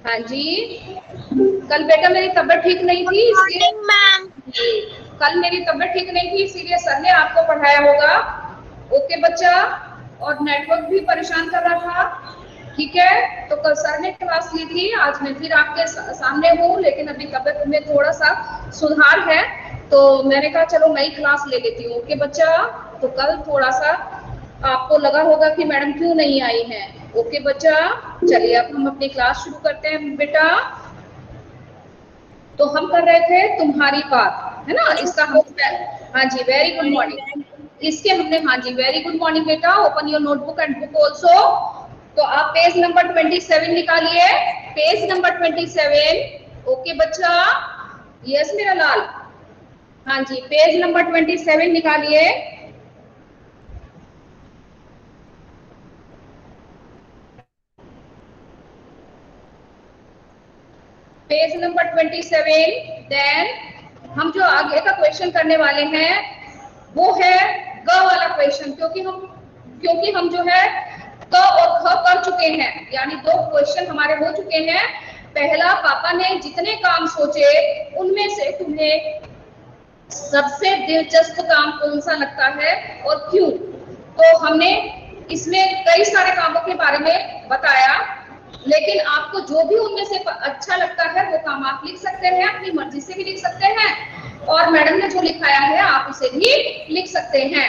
हाँ जी, कल बेटा मेरी तबीयत ठीक नहीं थी, इसलिए मैम। कल मेरी तबीयत ठीक नहीं थी, इसीलिए सर ने आपको पढ़ाया होगा। ओके बच्चा, और नेटवर्क भी परेशान कर रहा था, ठीक है। तो कल सर ने क्लास ली थी, आज मैं फिर आपके सामने हूँ, लेकिन अभी तबीयत में थोड़ा सा सुधार है, तो मैंने कहा चलो नई क्लास ले लेती हूँ। ओके बच्चा, तो कल थोड़ा सा आपको लगा होगा कि मैडम क्यों नहीं आई है। ओके बच्चा, चलिए अब हम अपनी क्लास शुरू करते हैं बेटा। तो हम कर रहे थे तुम्हारी बात, है ना, इसका हम, हाँ जी, वेरी गुड मॉर्निंग। इसके हमने, हाँ जी, वेरी गुड मॉर्निंग बेटा, open your notebook and book also. तो आप पेज नंबर 27 निकालिए, पेज नंबर 27। ओके बच्चा, यस मेरा लाल, हाँ जी, पेज नंबर 27 निकालिए। Page number 27। देन हम जो आगे का क्वेश्चन करने वाले हैं वो है ग वाला क्वेश्चन, क्योंकि हम जो है क और ख कर चुके हैं, यानी दो क्वेश्चन हमारे हो चुके हैं। पहला, पापा ने जितने काम सोचे उनमें से तुम्हें सबसे दिलचस्प काम कौन सा लगता है और क्यों। तो हमने इसमें कई सारे कामों के बारे में बताया, लेकिन आपको जो भी उनमें से अच्छा लगता है वो काम आप लिख सकते हैं, अपनी मर्जी से भी लिख सकते हैं, और मैडम ने जो लिखाया है आप उसे भी लिख सकते हैं।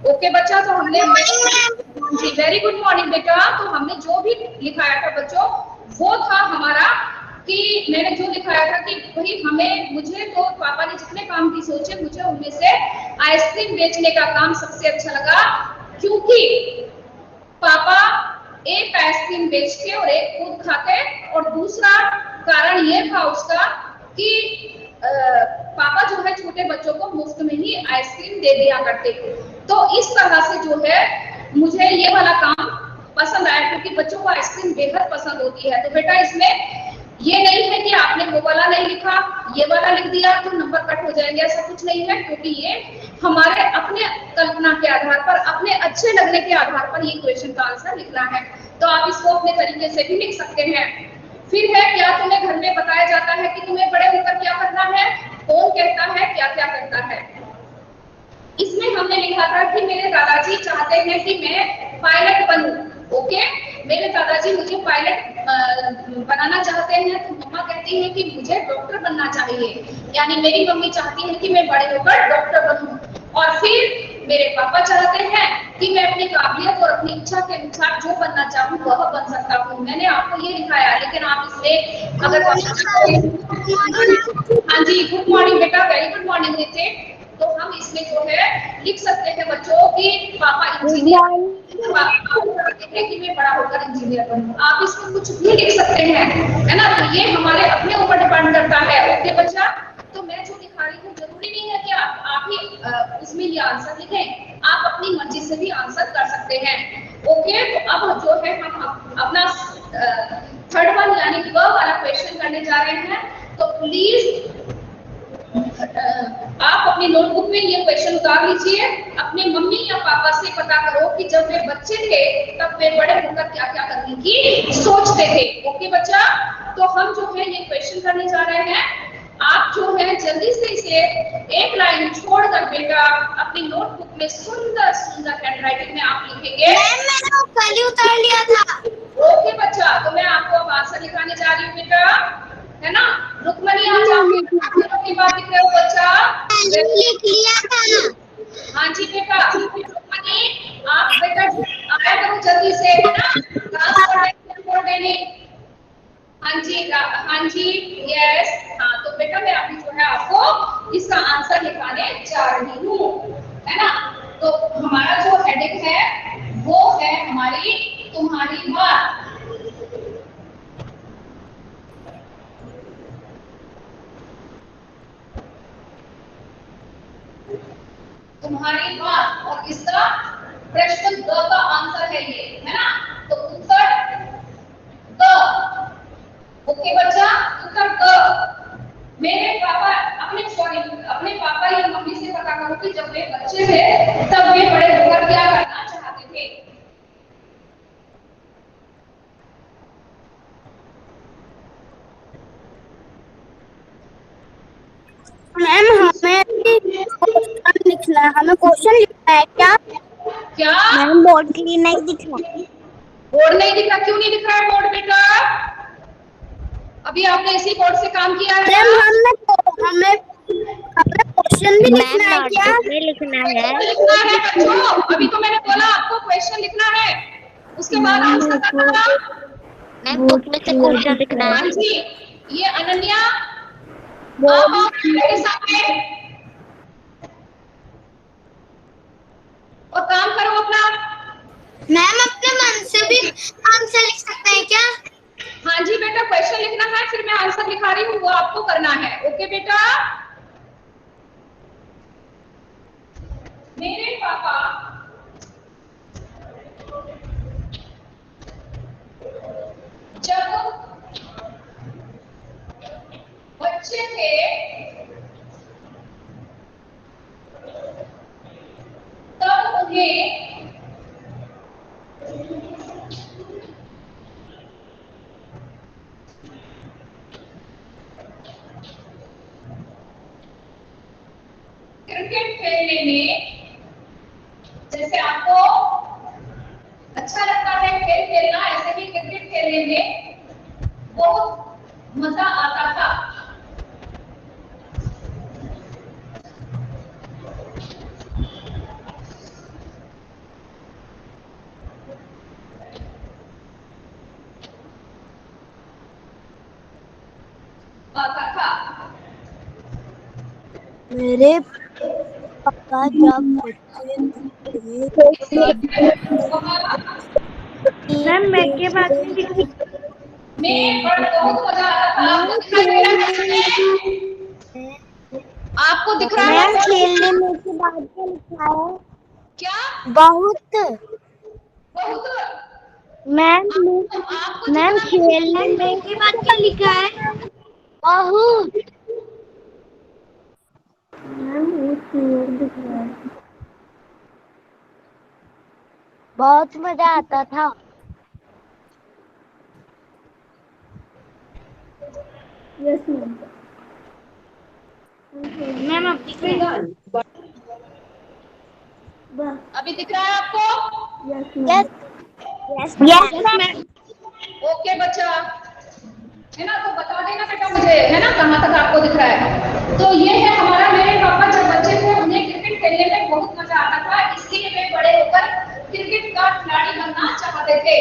ओके बच्चा, तो हमने, जी वेरी गुड मॉर्निंग बेटा, तो हमने जो भी लिखाया था बच्चों वो था हमारा, कि मैंने जो लिखाया था कि भाई मुझे तो पापा ने जितने काम की सोचे, मुझे उनमें से आइसक्रीम बेचने का काम सबसे अच्छा लगा, क्योंकि पापा एक आइसक्रीम बेचते और एक खुद खाते, और दूसरा कारण ये था उसका कि पापा जो है छोटे बच्चों को मुफ्त में ही आइसक्रीम दे दिया करते थे। तो इस तरह से जो है मुझे ये वाला काम पसंद आया, क्योंकि बच्चों को आइसक्रीम बेहद पसंद होती है। तो बेटा इसमें ये नहीं है कि आपने वो वाला नहीं लिखा, ये वाला लिख दिया तो नंबर कट हो जाएंगे, ऐसा कुछ नहीं है, क्योंकि ये हमारे अपने कल्पना के आधार पर, अपने अच्छे लगने के आधार पर ये क्वेश्चन का आंसर लिखना है। तो आप इसको अपने तरीके से भी लिख सकते हैं। फिर है, क्या तुम्हें घर में बताया जाता है कि तुम्हें बड़े होकर क्या करना है, कौन कहता है, क्या क्या करता है। इसमें हमने लिखा था कि मेरे दादाजी चाहते हैं कि मैं पायलट बनूं। ओके, मेरे दादाजी मुझे पायलट बनाना चाहते हैं, तो मम्मा कहती है कि मुझे डॉक्टर बनना चाहिए, यानी मेरी मम्मी चाहती है कि मैं बड़े होकर डॉक्टर बनूं। और फिर मेरे पापा चाहते हैं कि मैं अपनी काबिलियत और अपनी इच्छा के अनुसार जो बनना चाहूँ वह बन सकता हूँ। मैंने आपको ये लिखाया, लेकिन आप इसमें अगर, हाँ जी, गुड मॉर्निंग बेटा, वेरी गुड मॉर्निंग ऋतिक। तो हम इसमें जो है लिख सकते हैं बच्चों कि पापा इंजीनियर, पापा कहते हैं कि मैं बड़ा होकर इंजीनियर बनूं। आप इसमें कुछ भी लिख सकते हैं, है ना, तो ये हमारे अपने ऊपर डिपेंड करता है। ओके बच्चा, तो मैं जो लिखा रही हूँ जरूरी नहीं है कि आप ही इसमें ये आंसर लिखें, आप अपनी मर्जी से भी आंसर कर सकते हैं। ओके, तो अब जो है हम अपना थर्ड वन यानी व वाला क्वेश्चन करने जा रहे हैं। तो प्लीज आप अपनी नोटबुक में ये क्वेश्चन उतार लीजिए, अपने मम्मी या पापा से पता करो कि जब वे बच्चे थे तब वे बड़े होकर क्या क्या करने की सोचते थे। ओके बच्चा, तो हम जो है ये क्वेश्चन करने जा रहे हैं। आप जो है जल्दी से इसे एक लाइन छोड़कर बेटा अपनी नोटबुक में सुंदर सुंदर हैंडराइटिंग में आप लिखेंगे। मैंने कल ही उतार लिया था। ओके बच्चा, तो मैं आपको अब आंसर लिखाने जा रही हूँ बेटा, है ना। रुकमनी, आज आप की बात लिख रहे हो बच्चा, लिख लिया था। हाँ जी बेटा। रुकमनी, आप बेटा आया करो जल्दी से, है ना, क्लास का टाइम छोड़ देने। हाँ जी, हाँ जी, यस। हाँ, तो बेटा मैं अभी जो है आपको इसका आंसर लिखाने जा रही हूँ, है ना। तो हमारा जो हेडिंग है वो है हमारी तुम्हारी बात। तुम्हारी बात, और इसका प्रश्न द का आंसर है ये, है ना। तो उत्तर द। ओके बच्चा, उत्तर द। मेरे पापा, अपने पापा या मम्मी से पता करो कि जब वे बच्चे थे तब वे बड़े होकर क्या करना चाहते थे। हमें क्वेश्चन लिखना है क्या? क्या मैम बोर्ड क्लीन नहीं दिख रहा। बोर्ड नहीं दिख रहा? क्यों नहीं दिख रहा है बोर्ड बेटा? अभी आपने इसी बोर्ड से काम किया है मैम ना? हमें क्वेश्चन भी लिखना है क्या? लिखना है बच्चों। अभी तो मैंने बोला आपको क्वेश्चन लिखना है, उसके बाद आंसर करना। मैम बुक में से क्वेश्चन लिखना हाँ है। जी, ये अनन्या आप आओ मेरे सामने और काम करो अपना। मैम अपने मन से भी आंसर लिख सकते हैं क्या? हाँ जी बेटा, क्वेश्चन लिखना है, फिर मैं आंसर लिखा रही हूँ, वो आपको करना है। ओके बेटा? मेरे पापा जब बच्चे थे तब उन्हें क्रिकेट खेलने में, जैसे आपको अच्छा लगता है खेल खेलना, ऐसे ही क्रिकेट खेलने में बहुत मजा आता था। आता था। मेरे पापा जब बच्चे थे तब मैम मैं के बात नहीं दिख रही। में बहुत मजा आता था। आपको दिखाई दे रहा है? आपको दिख रहा मैम है? खेलने में के बाद क्या लिखा है? क्या? बहुत। बहुत। मैम आपको मैम जितना खेलने में के बाद क्या लिखा है? बहुत। मैम वो क्लियर दिख रहा है। बहुत मजा आता था। Yes ma'am. मैम अब दिख रही है। अभी दिख रहा है आपको? Yes yes yes ma'am. Ma'am. Okay बच्चा, है ना? तो बता देना बेटा मुझे, है ना, कहाँ तक आपको दिख रहा है। तो ये है हमारा, मेरे पापा जब बच्चे थे उन्हें क्रिकेट खेलने में बहुत मजा आता था, इसलिए वे बड़े होकर क्रिकेट का खिलाड़ी बनना चाहते थे।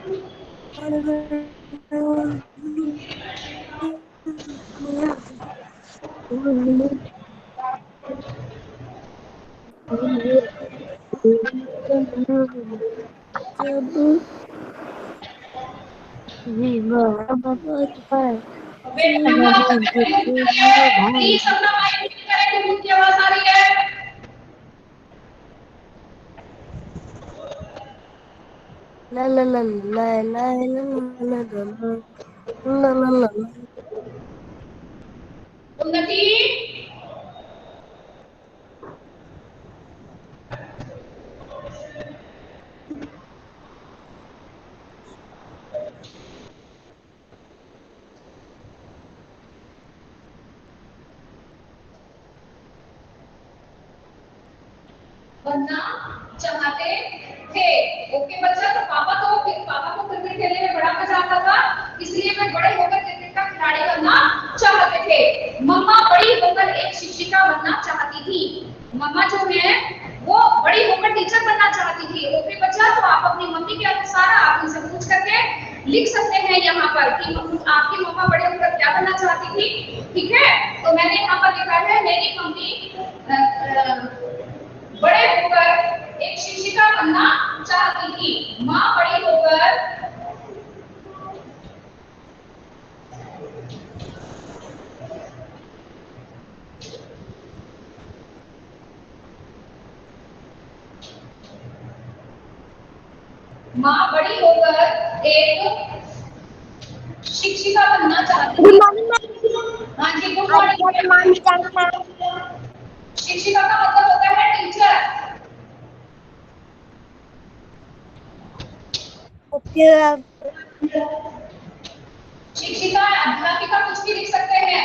बेटा प्लीज अपना माइक म्यूट करें कि उनकी आवाज आ रही है। La la la la la la la la la la la. उन्नति, बनना चाहते थे। ओके बच्चा, तो पापा को क्रिकेट खेलने में बड़ा मजा आता था, इसलिए वे बड़े होकर क्रिकेट का खिलाड़ी बनना चाहते थे। मम्मा बड़ी होकर एक शिक्षिका बनना चाहती थी। मम्मा जो है वो बड़ी होकर टीचर बनना चाहती थी। ओके बच्चा, तो आप अपनी मम्मी के अनुसार आप उनसे पूछ करके लिख सकते हैं यहाँ पर कि आपकी मम्मा बड़े होकर क्या बनना चाहती थी। ठीक है, तो मैंने यहाँ पर लिखा है मेरी मम्मी बड़े होकर एक शिक्षिका बनना चाहती थी। माँ बड़ी होकर माँ बड़ी होकर एक शिक्षिका बनना चाहती गुड थी। Morning ma'am. हाँ जी, गुड आज बहुत मान मॉर्निंग। जाना है। शिक्षिका का मतलब होता है टीचर। शिक्षिका, अध्यापिका कुछ भी लिख सकते हैं।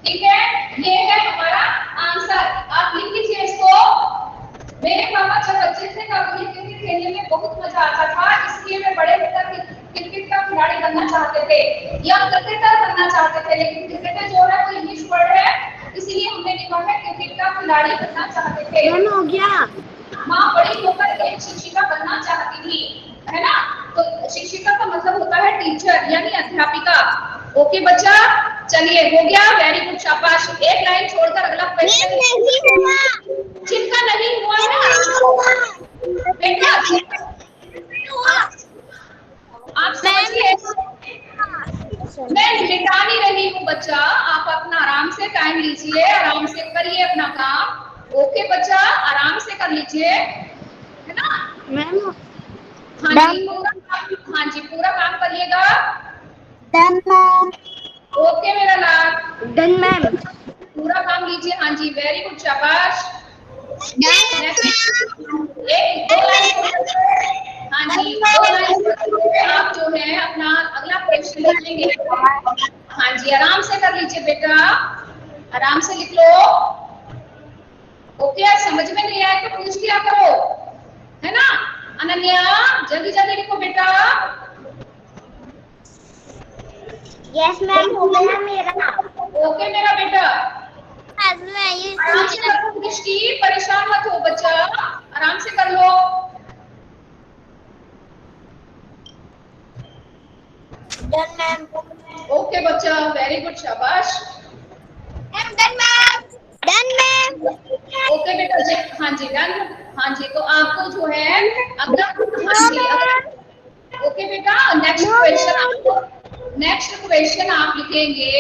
ठीक है, ये है हमारा आंसर। आप लिख लीजिए इसको। मेरे पापा जब बच्चे थे तब मुझे क्रिकेट खेलने में बहुत मजा आता था, इसलिए मैं बड़े होकर क्रिकेट का खिलाड़ी बनना चाहते थे या क्रिकेटर बनना चाहते थे, लेकिन क्रिकेटर जो है वो इंग्लिश वर्ड है, इसलिए हमने लिखा है क्रिकेट का खिलाड़ी बनना चाहते थे। हो गया। माँ बड़ी होकर एक शिक्षिका बनना चाहती थी, है ना। तो शिक्षिका का मतलब होता है टीचर यानी अध्यापिका। ओके बच्चा, चलिए हो गया, वेरी गुड, शाबाश। एक लाइन छोड़कर अगला क्वेश्चन। जिनका नहीं हुआ ना बेटा, आप समझिए, मैं लिटा नहीं रही हूँ बच्चा, आप अपना आराम से टाइम लीजिए, आराम से करिए अपना काम। ओके बच्चा, आराम से कर लीजिए, है ना मैम। हाँ जी, पूरा काम करिएगा। ओके मेरा लाल, डन मैम। पूरा काम लीजिए। हाँ जी, वेरी गुड, शाबाश। एक दो लाइन, हाँ जी, दो लाइन आप जो है अपना अगला क्वेश्चन लिखेंगे। हाँ जी, आराम से कर लीजिए बेटा, आराम से लिख लो। ओके, समझ में नहीं आया तो पूछ लिया करो, है ना। अनन्या, जल्दी जल्दी लिखो बेटा। यस मैम, हो गया मेरा। ओके मेरा बेटा, मैं आराम से करो दृष्टि, परेशान मत हो बच्चा, आराम से कर लो। Done ma'am. ओके बच्चा, वेरी गुड, शाबाश। Done ma'am. Done ma'am. Okay बेटा जी, हाँ जी डन। हाँ जी, तो आपको जो है अगला, हाँ जी, ओके बेटा, नेक्स्ट क्वेश्चन आप लिखेंगे,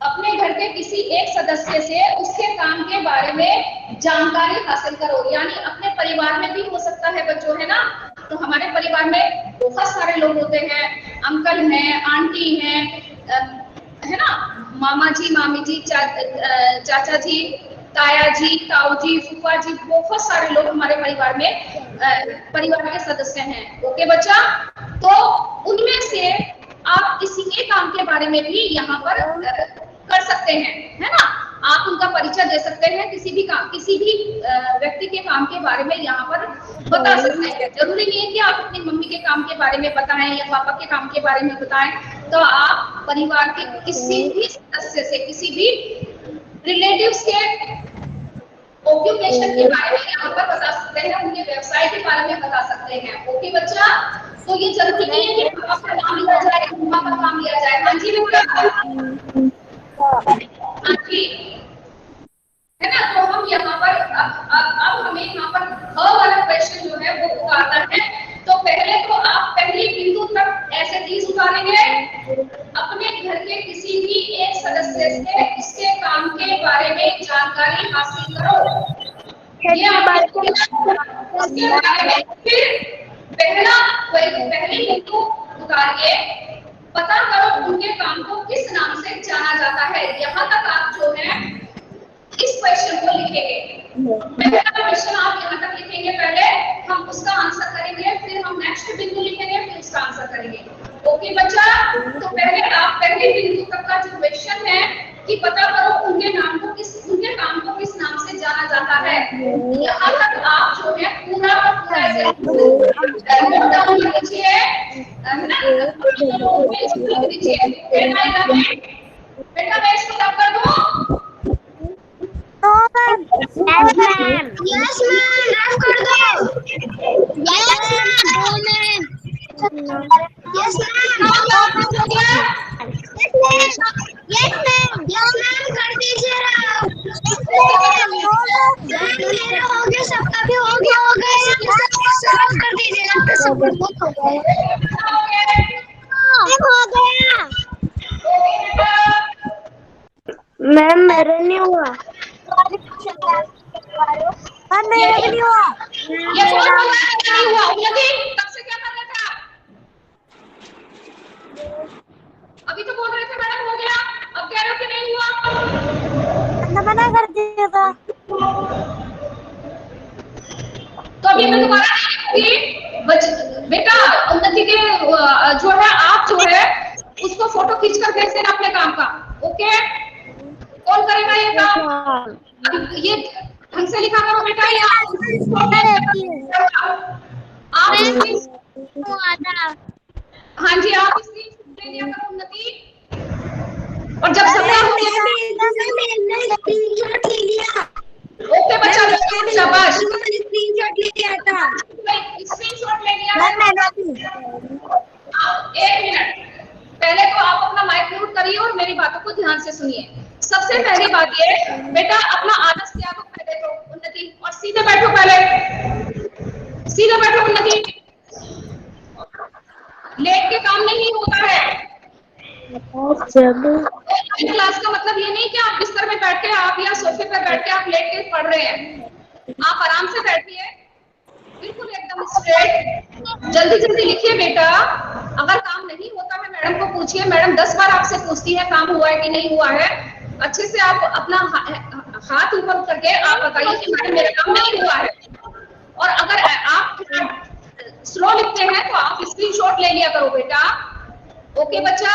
अपने घर के किसी एक सदस्य से उसके काम के बारे में जानकारी हासिल करो। यानी अपने परिवार में भी हो सकता है बच्चों, है ना। तो हमारे परिवार में बहुत सारे लोग होते हैं, अंकल हैं, आंटी हैं, है ना, मामा जी, मामी जी, चाचा जी, ताया जी, ताऊ जी, फूफा जी, बहुत सारे लोग हमारे परिवार में परिवार के सदस्य हैं। ओके बच्चा, तो उनमें से आप किसी एक काम के बारे में भी यहाँ पर कर सकते हैं, है ना। आप उनका परिचय दे सकते हैं, किसी भी व्यक्ति के काम के बारे में यहाँ पर बता सकते हैं। जरूरी नहीं है कि आप अपनी मम्मी के काम के बारे में बताएं या पापा के काम के बारे में बताएं। तो आप परिवार के किसी भी सदस्य से, किसी भी रिलेटिव्स के ऑक्यूपेशन के बारे में यहाँ पर बता सकते हैं, उनके व्यवसाय के बारे में बता सकते हैं। ओके बच्चा, तो ये जरूरी नहीं है कि पापा का नाम लिया जाए, मम्मा का नाम लिया जाए। हाँ जी बेटा, हाँ जी, है ना। तो हम यहाँ पर अब हमें यहाँ पर ह वाला क्वेश्चन जो है वो आता है। तो पहले तो आप पहली बिंदु तक ऐसे 30 उतारेंगे, अपने घर के किसी भी एक सदस्य से उसके काम के बारे में जानकारी हासिल करो। ये आपके उसके बारे में फिर पहली बिंदु उतारिए, पता करो उनके काम को किस नाम से जाना जाता है। यहाँ तक आप जो है इस क्वेश्चन को लिखेंगे। पहला क्वेश्चन आप यहाँ तक लिखेंगे, पहले हम उसका आंसर करेंगे, फिर हम नेक्स्ट बिंदु लिखेंगे, फिर उसका आंसर करेंगे। ओके बच्चा, तो पहले आप पहले बिंदु तक का जो क्वेश्चन है कि पता करो उनके काम को किस नाम से जाना जाता है, यहाँ तक आप जो है पूरा का पूरा नोट डाउन कीजिए, है ना। बेटा मैं इसको तब कर दूं। Yes ma'am. यस मैम, माफ कर दो। Yes ma'am. Yes ma'am. Yes ma'am, कर दीजिए आप। मेरा हो गया, सबका भी हो गया, सब कर दीजिएगा, सब हो गया। मैम मेरा नहीं हुआ। मेरा भी नहीं हुआ। ये नहीं हुआ, तब से क्या कर रहा था? अभी तो बोल रहे थे मैडम हो गया, अब कह रहे हो कि नहीं हुआ। मना कर दिया था। तो ये मैं दोबारा नहीं लिखूंगी बेटा। उन्नति के जो है आप जो है उसको फोटो खींच कर भेज देना अपने काम का। ओके, कौन करेगा ये काम? ये ढंग से लिखा करो बेटा। ये आप हाँ जी, आप स्क्रीनशॉट ले लिया करो उन्नति। और जब सबका हो गया ओके बच्चा, शाबाश, स्क्रीनशॉट ले लिया था। स्क्रीनशॉट ले लिया। एक मिनट, पहले तो आप अपना माइक म्यूट करिए और मेरी बातों को ध्यान से सुनिए। सबसे पहली बात ये बेटा, अपना आलस त्यागो पहले तो उन्नति, और सीधे बैठो। पहले सीधे बैठो उन्नति। लेट के काम नहीं होता है। क्लास का मतलब ये नहीं कि आप बिस्तर में बैठ के आप या सोफे पर बैठ के आप लेट के पढ़ रहे हैं। आप आराम से बैठिए, बिल्कुल एकदम स्ट्रेट। जल्दी जल्दी लिखिए बेटा। अगर काम नहीं होता है मैडम को पूछिए, मैडम 10 बार आपसे पूछती है काम हुआ है कि नहीं हुआ है। अच्छे से आप अपना हाथ ऊपर करके आप बताइए कि मैडम मेरा काम नहीं हुआ है। और अगर आप स्लो लिखते हैं तो आप स्क्रीनशॉट ले लिया करो बेटा। ओके बच्चा,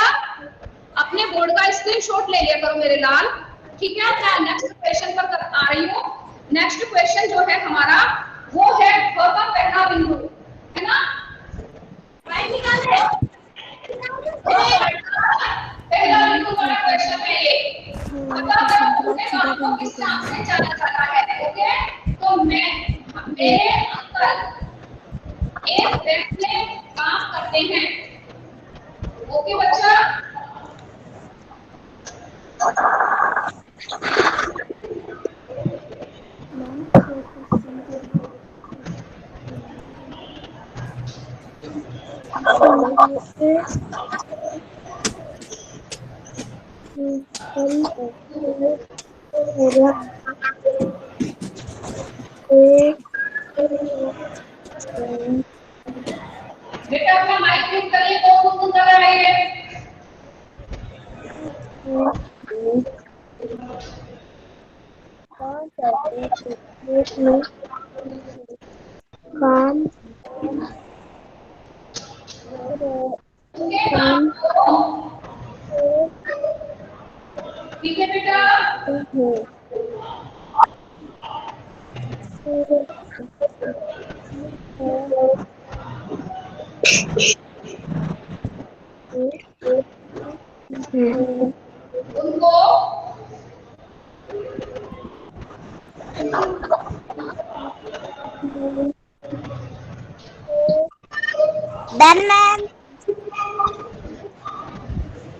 अपने बोर्ड का स्क्रीनशॉट ले लिया करो मेरे लाल। ठीक है, मैं नेक्स्ट क्वेश्चन पर आ रही हूँ। नेक्स्ट क्वेश्चन जो है हमारा वो है भ का पहला बिंदु, है ना? टाइम निकाल है। पहला बिंदु वाला क्वेश्चन है ये। आपको किस नाम से जाना जाता है? ओके, तो मेरे अंकल एक बैंक में काम करते हैं। ओके बच्चा, बेटा अपना माइक म्यूट करिए। कौन कर रहा है ये? काम ठीक है बेटा, उनको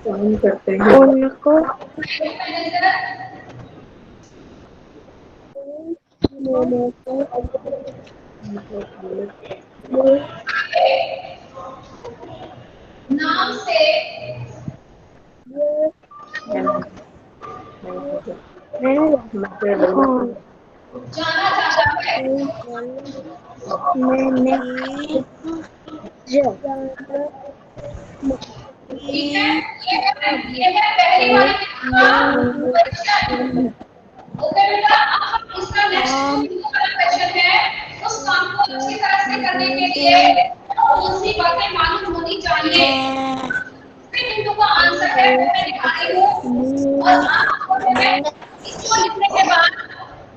काम करते हैं उनको नाम से जाना जाता है। ठीक है, ये है पहली वाली क्वेश्चन। ओके बेटा, अब हम इसका नेक्स्ट क्वेश्चन है। उस काम को अच्छी तरह से करने के लिए दूसरी बातें मालूम होनी चाहिए। बिंदु का आंसर है वो मैं लिखा रही हूँ। और आपको इसको लिखने के बाद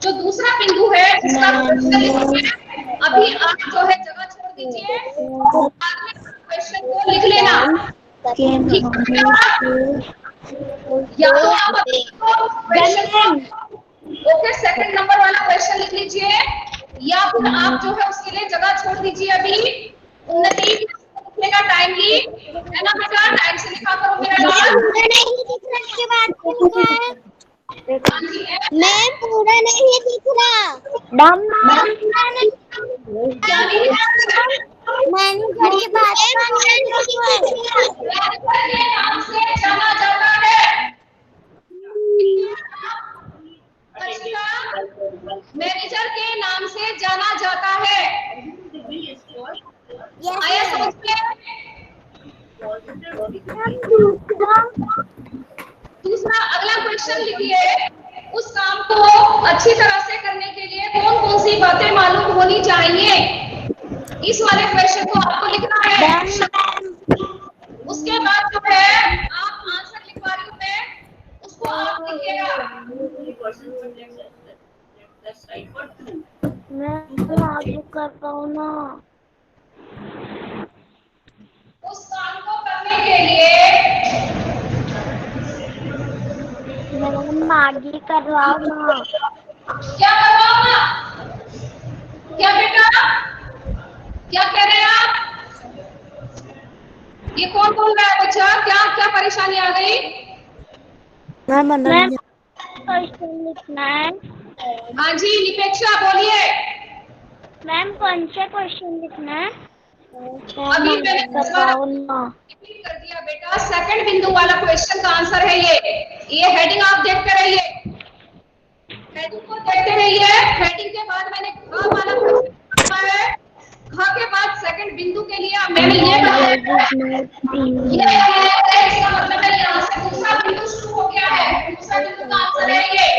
जो दूसरा बिंदु है इसका अभी आप जो है जगह छोड़ दीजिए, बाद में क्वेश्चन को लिख लेना। ठीक है, या तो आप ओके सेकंड नंबर वाला क्वेश्चन लिख लीजिए, या फिर आप जो है उसके लिए जगह छोड़ दीजिए। अभी उन्नति लिखने का टाइम ली है ना बेटा, टाइम से लिखा करो मेरा लाल। मैं पूरा नहीं दिख रहा। क्या नहीं मैंने घर के बात नाम से जाना जाता है। मैनेजर के नाम से जाना जाता है। आया समझ में? दूसरा अगला क्वेश्चन लिखिए। उस काम को अच्छी तरह से करने के लिए कौन कौन सी बातें मालूम होनी चाहिए, इस वाले क्वेश्चन को आपको लिखना है। उसके बाद जो है आप आंसर लिखवा रही हूँ मैं, उसको आप लिखिएगा। मैं आगे कर पाऊँ ना। उस काम को करने के लिए मैं आगे करवाओ ना। क्या करवाओ ना? क्या बेटा, क्या कह रहे हैं आप? ये कौन बोल रहा है बच्चा? क्या क्या परेशानी आ गई? मैम क्वेश्चन लिखना है। हाँ जी निपेक्षा बोलिए। मैम कौन सा क्वेश्चन लिखना है? अभी मैंने बताओ ना। रिपीट कर दिया बेटा, सेकंड बिंदु वाला क्वेश्चन का आंसर है ये हेडिंग आप देखते रहिए, हेडिंग को देखते रहिए। हेडिंग के बाद मैंने घ वाला क्वेश्चन लिखा है, घ के बाद सेकंड बिंदु के लिए मैंने ये बताया, ये है इसका मतलब है यहाँ से दूसरा बिंदु शुरू हो गया है, दूसरा बिंदु का आंसर है ये।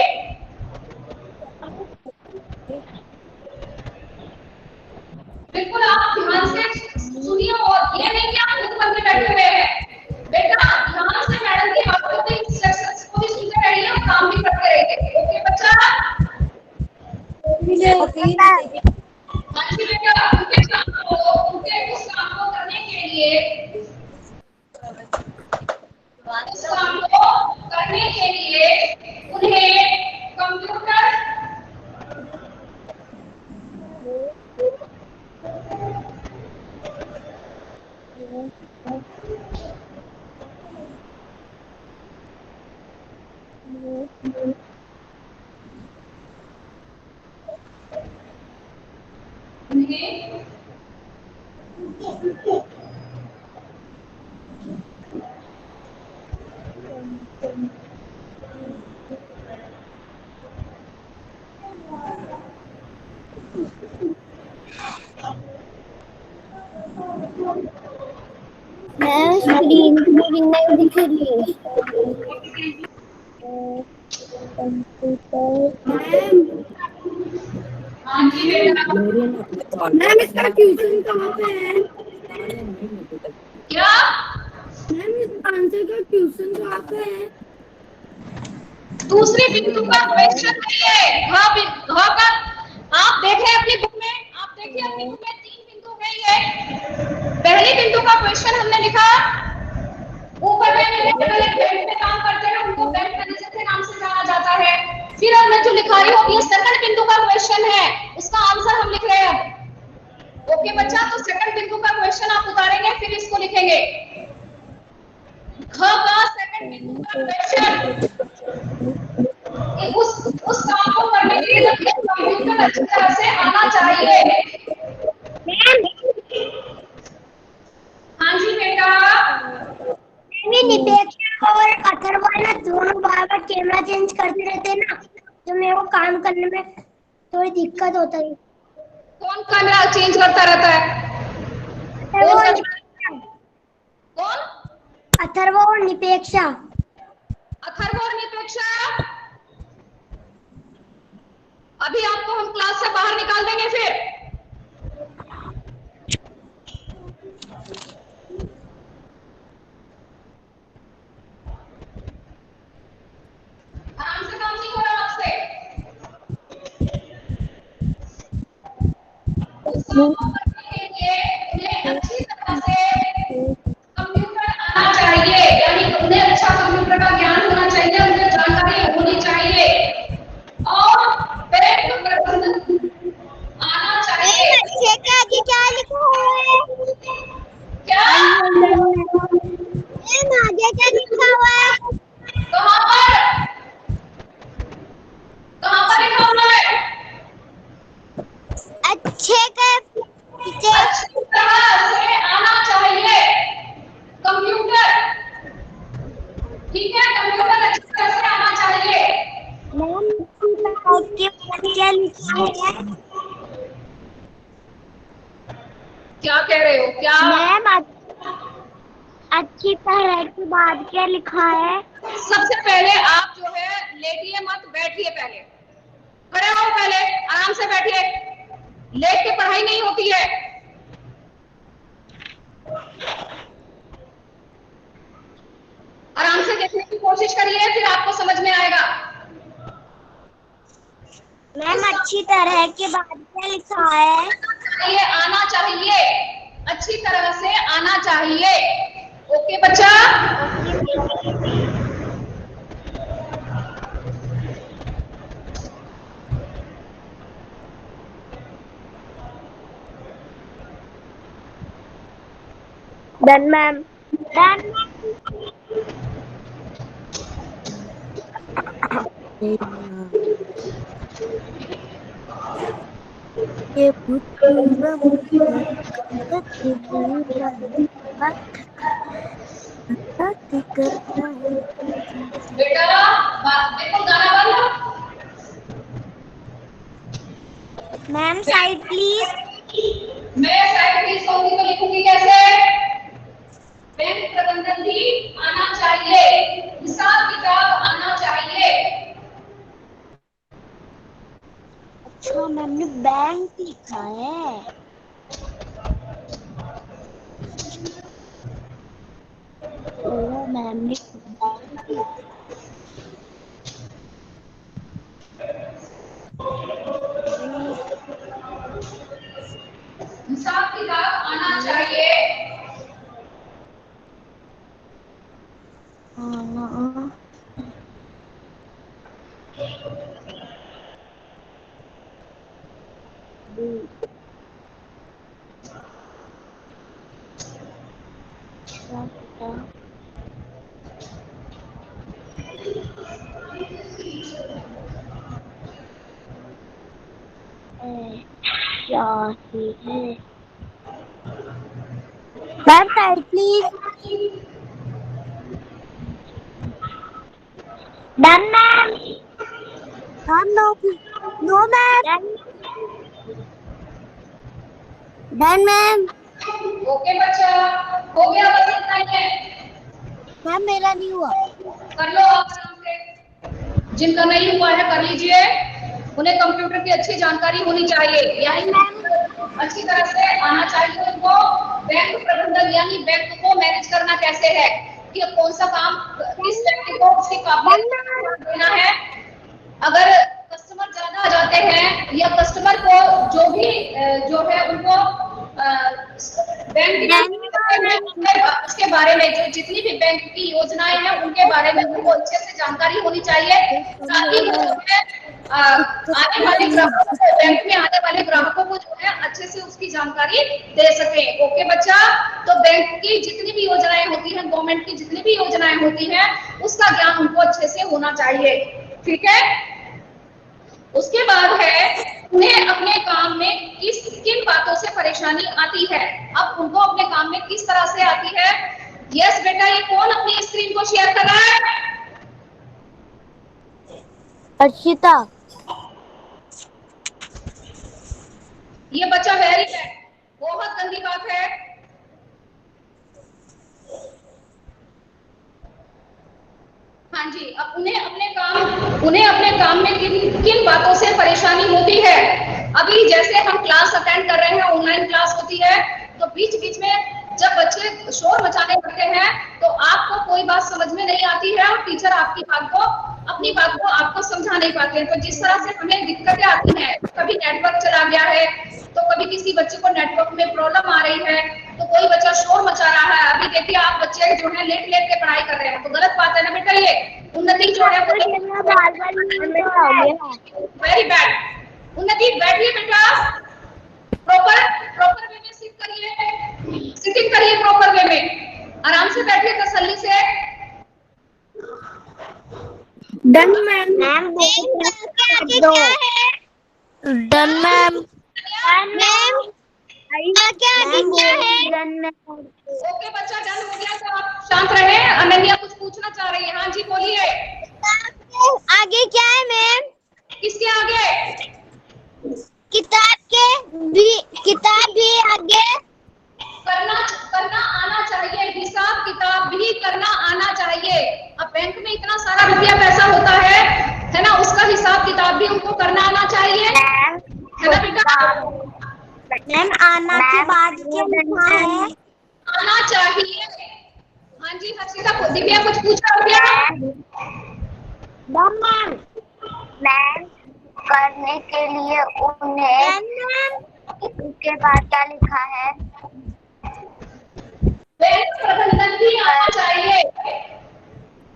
बिल्कुल आप ध्यान से सुनिए और ये नहीं कि आप मुंह बंद के बैठे हुए हैं, बेटा ध्यान से मैडम की बातों को इंस्ट्रक्शंस को भी सुनते रहिए और काम भी करते रहिए। ओके बच्चा? हाँ जी बेटा, उनके उस काम को करने के लिए, उस काम को करने के लिए उन्हें कंप्यूटर उन्हें मैं स्क्रीन नहीं दिख रही। हाँ जी बेटा। मैम इसका ट्यूशन कहाँ पे है? क्या? मैम इस आंसर का ट्यूशन कहाँ पे है? दूसरे बिंदु का क्वेश्चन है ये, घ का आप देखें अपनी बुक में, आप देखिए अपनी बुक में 3 बिंदु है ये। पहले बिंदु का क्वेश्चन हमने लिखा, ऊपर में पहले बैंक में काम करते हैं उनको बैंक मैनेजर के नाम से जाना जाता है। फिर हमने जो लिखाई होगी सेकंड बिंदु का क्वेश्चन है, उसका आंसर हम लिख रहे हैं अब। ओके बच्चा, तो सेकंड बिंदु का क्वेश्चन आप उतारेंगे फिर इसको लिखेंगे। घ का सेकंड बिंदु का क्वेश्चन, उस काम को करने के लिए कंप्यूटर अच्छी तरह से आना चाहिए। हाँ जी बेटा। निपेक्षा और अथर्व ना दोनों बार बार कैमरा चेंज करते रहते हैं ना, तो मेरे को काम करने में थोड़ी दिक्कत होता है। कौन कैमरा चेंज करता रहता है? कौन? अथर्व और निपेक्षा। अथर्व और निपेक्षा, अभी आपको हम क्लास से बाहर निकाल देंगे फिर। आराम से काम सीखो आपसे। उस काम को करने के लिए उन्हें अच्छी तरह से कंप्यूटर आना चाहिए, यानी उन्हें अच्छा कंप्यूटर का ज्ञान होना चाहिए, उन्हें जानकारी होनी चाहिए और बैंक प्रबंधन आना चाहिए। अच्छे का आगे क्या लिखा हुआ है? क्या? आगे क्या लिखा हुआ है? कहाँ पर? कहाँ पर लिखा हुआ है? अच्छे का पीछे अच्छी तरह से आना चाहिए कंप्यूटर, ठीक है? कंप्यूटर अच्छी तरह से आना चाहिए। क्या लिखा है? क्या कह रहे हो? क्या? मैम अच्छी तरह के बाद क्या लिखा है? सबसे पहले आप जो है लेटिए मत, बैठिए, पहले खड़े हो, पहले आराम आराम से बैठिए, लेट के पढ़ाई नहीं होती है। आराम से देखने की कोशिश करिए, फिर आपको समझ में आएगा। मैम अच्छी तरह के बाद क्या लिखा है? ये आना चाहिए, अच्छी तरह से आना चाहिए। ओके बच्चा। Done ma'am. डन। ये बुद्धू करता है। बेटा देखो गाना बंद। Ma'am side please. मैं साइड प्लीज कहूंगी तो लिखूंगी कैसे? बैंक प्रबंधन भी आना चाहिए, हिसाब किताब आना चाहिए। अच्छा मैम ने बैंक लिखा है। ओ मैम ने बैंक लिखा। हिसाब किताब आना चाहिए। Ma'am side please. Done ma'am. Ma'am no ma'am. Done ma'am. Okay बच्चा, हो गया, बस इतना ही है। मैम मेरा नहीं हुआ। कर लो आप आराम से, जिनका नहीं हुआ है कर लीजिए। उन्हें कंप्यूटर की अच्छी जानकारी होनी चाहिए, यानी अच्छी तरह से आना चाहिए उनको। बैंक प्रबंधन यानी बैंक को मैनेज करना कैसे है, कि कौन सा काम किस व्यक्ति को उसकी काबिलियत देना है। अगर कस्टमर ज्यादा आ जाते हैं या कस्टमर को जो भी जो है उनको बैंक उसके बारे में, जो जितनी भी बैंक की योजनाएं हैं उनके बारे में उनको अच्छे से जानकारी होनी चाहिए, ताकि वो जो है आने वाले ग्राहकों को, बैंक में आने वाले ग्राहकों को जो है अच्छे से उसकी जानकारी दे सके। ओके बच्चा, तो बैंक की जितनी भी योजनाएं होती हैं, गवर्नमेंट की जितनी भी योजनाएं होती हैं, उसका ज्ञान उनको अच्छे से होना चाहिए। ठीक है। उसके बाद है उन्हें अपने काम में किन बातों से परेशानी आती है। अब उनको अपने काम में किस तरह से आती है। यस बेटा, ये कौन अपनी स्क्रीन को शेयर कर रहा है? अर्शिता। ये बच्चा वेरी बैड, बहुत गंदी बात है। हाँ जी, अब उन्हें अपने काम में किन बातों से परेशानी होती है। अभी जैसे हम क्लास अटेंड कर रहे हैं, ऑनलाइन क्लास होती है, तो बीच बीच में जब बच्चे शोर मचाने लगते हैं तो आपको कोई बात समझ में नहीं आती है और टीचर अपनी बात को आपको समझा नहीं पाते हैं। तो जिस तरह से हमें दिक्कतें आती हैं, कभी नेटवर्क चला गया है, तो कभी किसी बच्चे को नेटवर्क में प्रॉब्लम आ रही है, तो कोई बच्चा शोर मचा रहा है। अभी देखिए आप बच्चे जो है लेट लेट के पढ़ाई कर रहे हैं, तो गलत बात है ना बेटा। ये उन्नति जो है वेरी बैड। उन्नति बैठिए बेटा, प्रॉपर वे में सिट करिए, सिटिंग करिए प्रॉपर वे में, आराम से बैठिए तसल्ली से। Done ma'am. Ma'am done ma'am. Ma'am क्या है? ओके बच्चा, डन हो गया तो आप शांत रहे। अनन्या कुछ पूछना चाह रही है। हाँ जी बोलिए। आगे क्या है मैम? किसके आगे? किताब भी आगे करना आना चाहिए, हिसाब किताब भी करना आना चाहिए। अब बैंक में इतना सारा रुपया पैसा होता है ना, उसका हिसाब किताब भी उनको करना आना चाहिए। है ना बेटा? मैम आना के बाद क्या लिखा है? आना चाहिए। हाँ जी हर्षिता, दिव्या कुछ पूछ रहा हो क्या? मैम करने के लिए उन्हें उसके बाद क्या लिखा है? प्रबंधन भी आना चाहिए,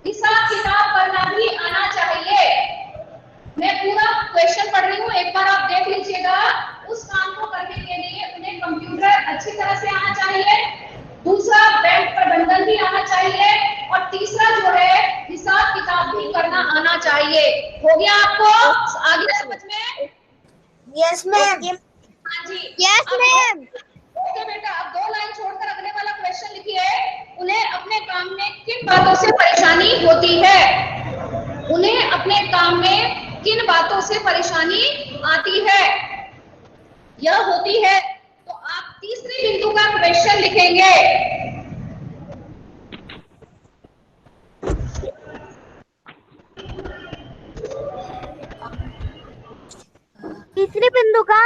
हिसाब किताब करना भी आना चाहिए। मैं पूरा क्वेश्चन पढ़ रही हूँ, एक बार आप देख लीजिएगा। उस काम को करने के लिए उन्हें कंप्यूटर अच्छी तरह से आना चाहिए, दूसरा बैंक प्रबंधन भी आना चाहिए, और तीसरा जो है हिसाब किताब भी करना आना चाहिए। हो गया आपको आगे समझ में? Yes ma'am. हाँ जी यस मैम। ओके बेटा, अब 2 लाइन छोड़कर अगले वाला क्वेश्चन लिखिए। उन्हें अपने काम में किन बातों से परेशानी होती है? उन्हें अपने काम में किन बातों से परेशानी आती है या होती है? तो आप तीसरे बिंदु का क्वेश्चन लिखेंगे। तीसरे बिंदु का?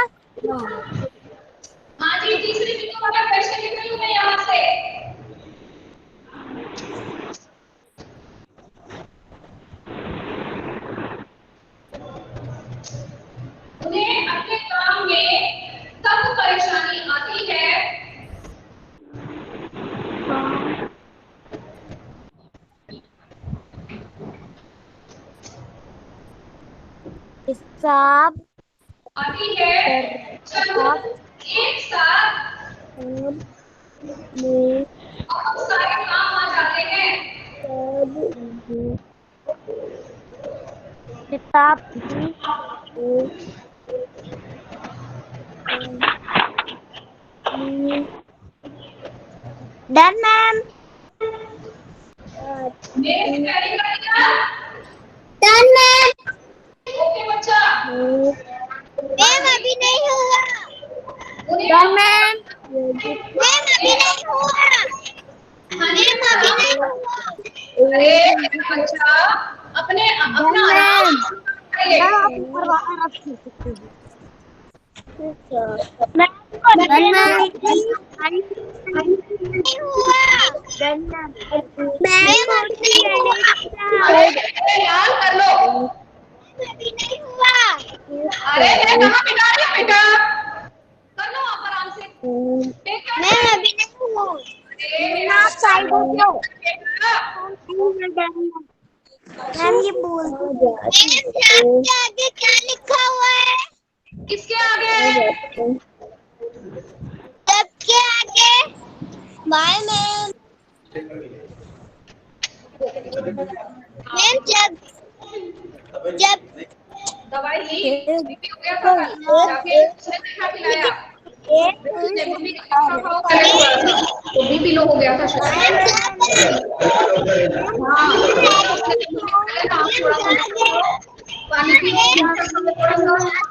हाँ जी, तीसरे बिंदु का क्वेश्चन लिख रही हूँ मैं यहाँ से। उन्हें अपने काम में कब परेशानी आती है? हिसाब आती है जब एक साथ बहुत सारे काम आ जाते हैं। हिसाब डन मैम। मेरे से पहले कर दिया? Done ma'am. ओके बच्चा। मैम अभी नहीं हुआ। उन्हें डन मैम। मैम अभी नहीं हुआ। मैम अभी नहीं हुआ। अरे बच्चा, अपने अपना आराम से करिए। याद कर लो। अरे मैं कहाँ बिठा रही हूँ बेटा, कर लो आप आराम से। मैम ये बोल आगे क्या लिखा हुआ है? किसके आगे? जब के आगे? Bye ma'am. मैम जब दवाई ली, बीपी हो गया था कल, जाके उसने देखा खिलाया। तो बीपी लो हो गया था शायद। पानी पी थोड़ा सा,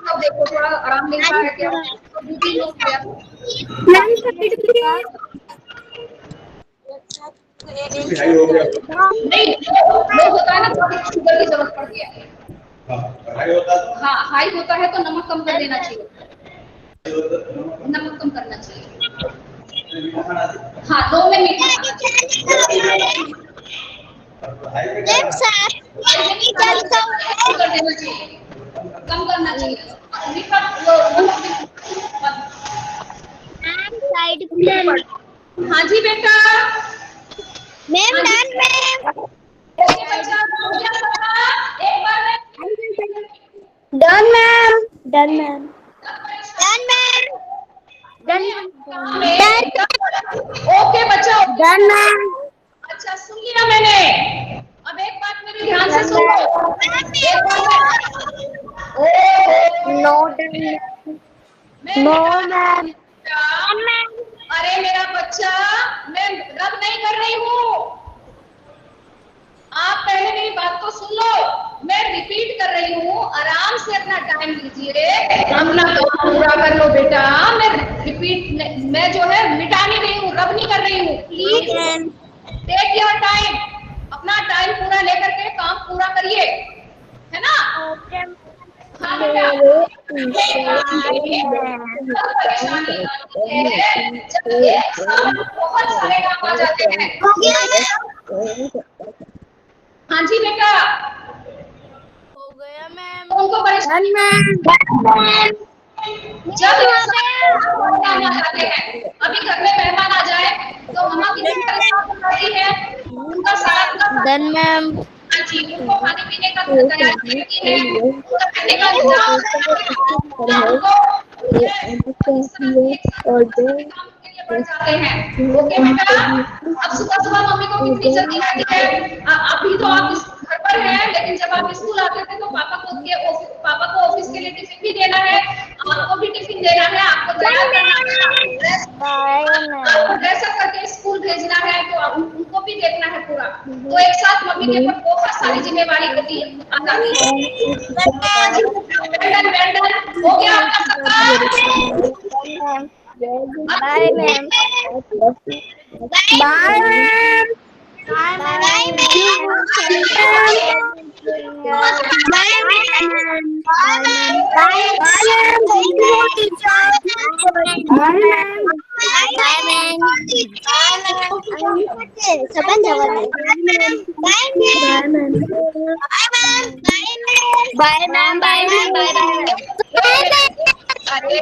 तब देखो थोड़ा आराम मिल रहा है क्या, तो बीपी लो हो गया। नहीं लो होता है ना तो शुगर की जरूरत पड़ती है। हाँ हाई होता है तो नमक कम कर देना चाहिए, नमक कम करना चाहिए। हाँ 2 में मीठा कर देना चाहिए, कम करना चाहिए मीठा। हाँ जी बेटा। Ma'am done ma'am. एक बार done ma'am. Done ma'am. Done ma'am. Done okay बच्चा। Done ma'am. अच्छा सुन लिया मैंने, अब एक बात मेरे ध्यान से सुनो। No no ma'am. अरे मेरा बच्चा, मैं रब नहीं कर रही हूँ, आप पहले मेरी बात को सुन लो। मैं रिपीट कर रही हूँ, आराम से अपना टाइम लीजिए, अपना काम पूरा कर लो बेटा। मैं रिपीट, मैं जो है मिटा नहीं रही हूँ, रब नहीं कर रही हूँ। प्लीज टेक योर टाइम, अपना टाइम पूरा लेकर के काम पूरा करिए, है ना? ओके। हाँ बेटा परेशानी आती है जब एक साथ बहुत सारे काम आ जाते हैं। हाँ जी बेटा, हो गया मैम। उनको परेशानी जब एक साथ मेहमान आ जाते हैं, अभी घर में मेहमान आ जाए तो मम्मा कितनी परेशान हो जाती है, उनका सारा डन मैम। हाँ जी, उनको खाने पीने का तैयारी रहती है, उनका रहने का इंतजाम या उनको और काम के लिए बढ़ जाते हैं। ओके बेटा, अब सुबह सुबह मम्मी को कितनी जल्दी रहती है। अभी तो आप घर पर हैं, लेकिन जब आप स्कूल आते थे तो पापा को ऑफिस के लिए टिफिन भी देना है, आपको भी टिफिन देना है, आपको तैयार करना है, ड्रेस अप करके स्कूल भेजना है, तो उनको भी देखना है पूरा। तो एक साथ मम्मी के ऊपर बहुत सारी जिम्मेवारी होती है, आ जाती है। हो गया आपका सबका? Bye ma'am. Bye ma'am. Bye ma'am. अरे